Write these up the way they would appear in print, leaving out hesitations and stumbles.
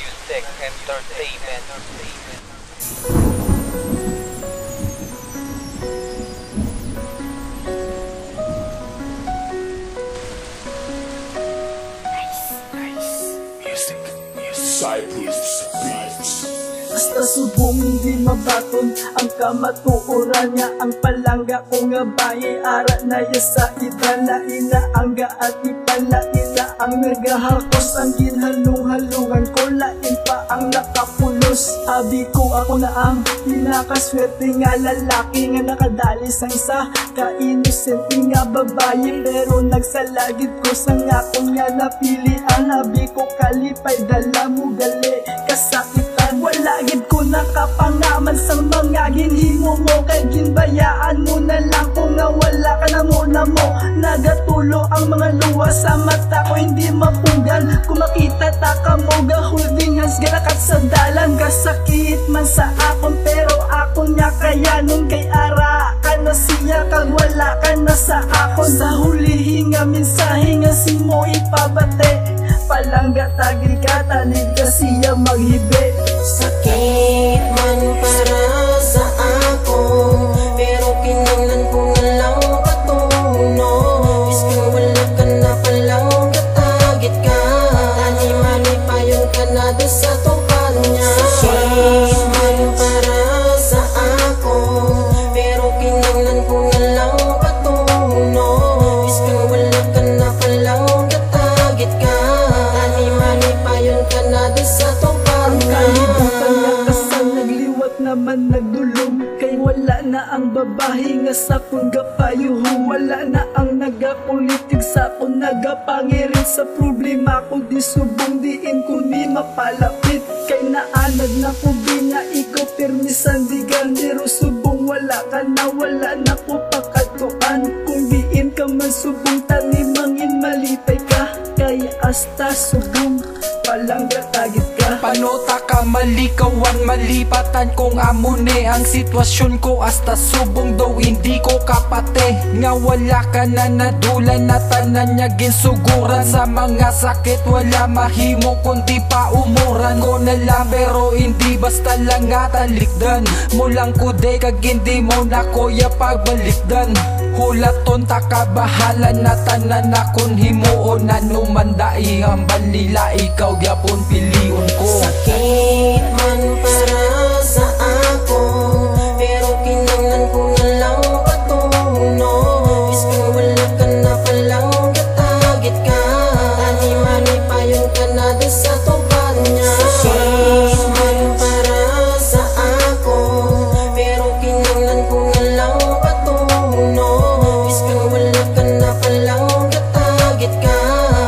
Music Entertainment. Cypress Beats. Basta subong hindi mabaton ang kamatuoran niya. Ang palangga ko nga bayi ara na ya sa idala inaangga at ipalaila ang nagahakos ang ginhalong-halungan ko lain pa ang nakapulos. Abi ko ako na ang pinakaswerte nga lalaki nga nakadali sa isa ka-innocent nga babae pero nagsalagid ko sa nga ko nga napili ang abi ko kalipay dala mo gali kasakitan wala gid ko nakapangaman sa mga ginhimo mo kay ginbayaan mo na lang ko nga wala ka na mo nagatulo ang mga luwa sa mata ko hindi mapunggan kung makita ta ka mo holding hands galakat sa dalan kasakit man sa akon pero ako nya kaya nung kay ara ka na siya kag wala ka na sa akon sa huli nga mensahe nga si mo ipabate palangga tagil ka tanig ka siya maghibi. Sakit man para sa ako pero kinanglan ko na lang patuno. Iskan wala ka na palang katagit ka tani-mani pa yun ka na doon sa tupan niya. Sakit man para sa ako pero kinanglan ko na lang patuno. Iskan wala ka na palang katagit ka tani-mani pa yun ka na doon sa tupan niya. Kalibutan nga kasal nagliwat naman nagdulong kay wala na ang babae nga sa kong gapayuhong wala na ang nagapolitik sa kong nagapangirin sa problema ko di subong diin ko ni mapalapit kay naanad na ko bina ikaw permisan di ganero subong wala ka na ko pakatuan kung diin ka man subong tanimangin malipay ka kaya hasta subong palangga tagit ka. Panota ka malikawan malipatan kung amune ang sitwasyon ko hasta subong daw hindi ko kapate nga wala ka na nadulan na tanan niya ginsuguran sa mga sakit wala mahimo kundi pa umuran ko na lang pero hindi basta lang nga talikdan mulang kude kag hindi mo na kuya pagbalikdan hulaton ta kabahalan na tanan akon himuon anumandai ang balila ikaw gyapon piliun ko. Sakit man para sa ako pero kinanglan ko na lang patuno. Iskan wala ka na palang katagit ka tani-mani pa yun ka na doon sa tupan niya. Sakit man para sa ako pero kinanglan ko na lang patuno. Iskan wala ka na palang katagit ka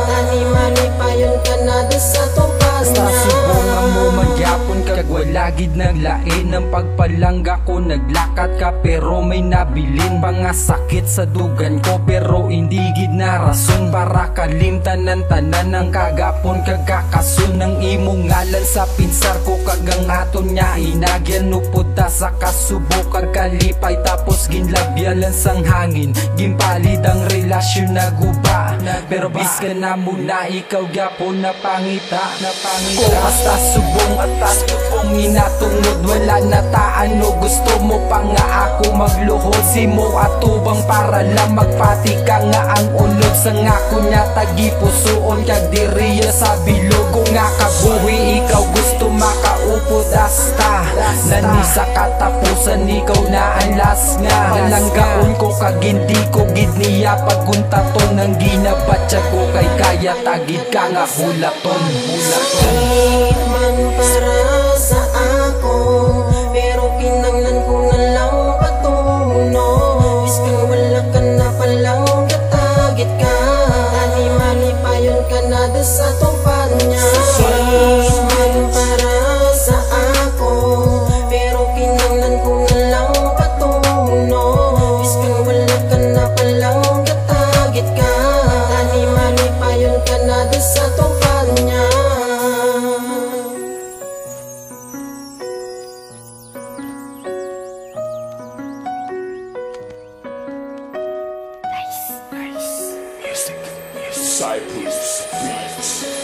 tani-mani pa yun ka na doon sa tupan Basta niya. subong mo magyapon kag wala gid naglain ng pagpalangga ko naglakad ka pero may nabilin mga sakit sa dugan ko pero hindi gid na rason para kalimtan ng tanan ng kagapon kagakasun ng imong ngalan sa pinsar ko kagang aton nya inagyan upod ta sa kasubok kag kalipay tapos ginlabyalan sang hangin gimpalid ang relasyon na guba pero biska na muna ikaw gyapon na pangita ko hasta subong inatungod wala na taano gusto mo pa nga ako magluhod si mo atubang para lang magpati ka nga ang unod sa ngako nya tagipusoon kag diriya sa bilog ko nga kabuhi ikaw gusto makaupod hasta nani sa katapusan ikaw na ang last nga langgaon ko kag hindi ko gid niya pagkuntaton ng ginabatya ko kay kaya tagid ka nga hulaton. Sakit man para sa ako pero kinanglan ko na lang patuno. Iskan wala ka na palang katagit ka tani-mani pa yun ka na doon sa tupan niya. Sakit man para sa ako pero kinanglan ko na lang patuno. Iskan wala ka na palang katagit ka tani-mani pa yun ka na doon sa tupan niya. Cypress Beats.